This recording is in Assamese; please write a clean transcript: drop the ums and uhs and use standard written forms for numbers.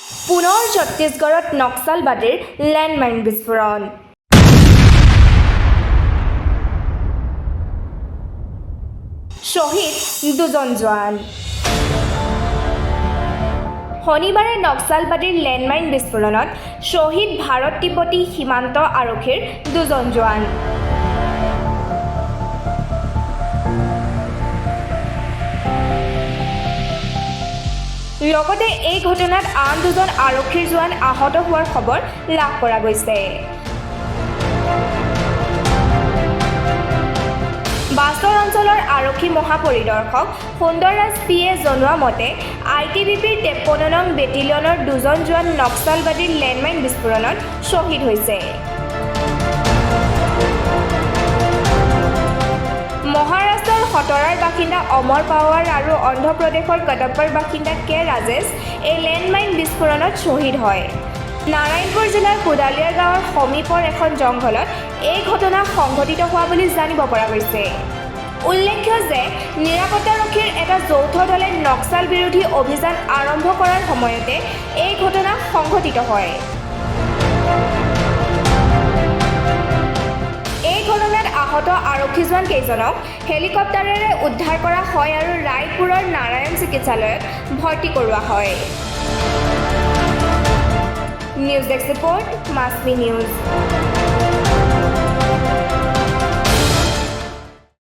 পুনৰ ছত্তীশগড়ত নক্সালবাদীৰ লেণ্ডমাইন বিস্ফোৰণ। শ্বহীদ দুজন জোৱান। শনিবাৰে নক্সালবাদীৰ লেণ্ডমাইন বিস্ফোৰণত শ্বহীদ ভাৰত তিব্বতী সীমান্ত আৰক্ষীৰ দুজন জোৱান। লগতে এই ঘটনাত আন দুজন আৰক্ষীৰ জোৱান আহত হোৱাৰ খবৰ লাভ কৰা গৈছে। বাস্তৰ অঞ্চলৰ আৰক্ষী মহাপৰিদৰ্শক সুন্দৰৰাজ পিয়ে জনোৱা মতে ITBPৰ 53 নং বেটেলিয়নৰ দুজন জোৱান নক্সালবাদীৰ লেণ্ডমাইন বিস্ফোৰণত শ্বহীদ হৈছে। মহাৰাষ্ট্ৰৰ খটৰাৰ বাসিন্দা অমৰ পাৱাৰ আৰু অন্ধ্ৰপ্ৰদেশৰ কডপ্পাৰ বাসিন্দা কে ৰাজেশ এই লেণ্ডমাইন বিস্ফোৰণত শ্বহীদ হয়। নাৰায়ণপুৰ জিলাৰ কোদালিয়াৰ গাঁৱৰ সমীপৰ এখন জংঘলত এই ঘটনা সংঘটিত হোৱা বুলি জানিব পৰা গৈছে। উল্লেখ্য যে নিৰাপত্তাৰক্ষীৰ এটা যৌথ দলে নক্সাল বিৰোধী অভিযান আৰম্ভ কৰাৰ সময়তে এই ঘটনা সংঘটিত হয়। এই ঘটনাত আহত আৰক্ষী জোৱান কেইজনক হেলিকপ্টাৰেৰে উদ্ধাৰ কৰা হয় আৰু ৰায়পুৰৰ নাৰায়ণ চিকিৎসালয়ত ভৰ্তি কৰোৱা হয়। নিউজ ডেস্ক ৰিপৰ্ট, মাছমি নিউজ।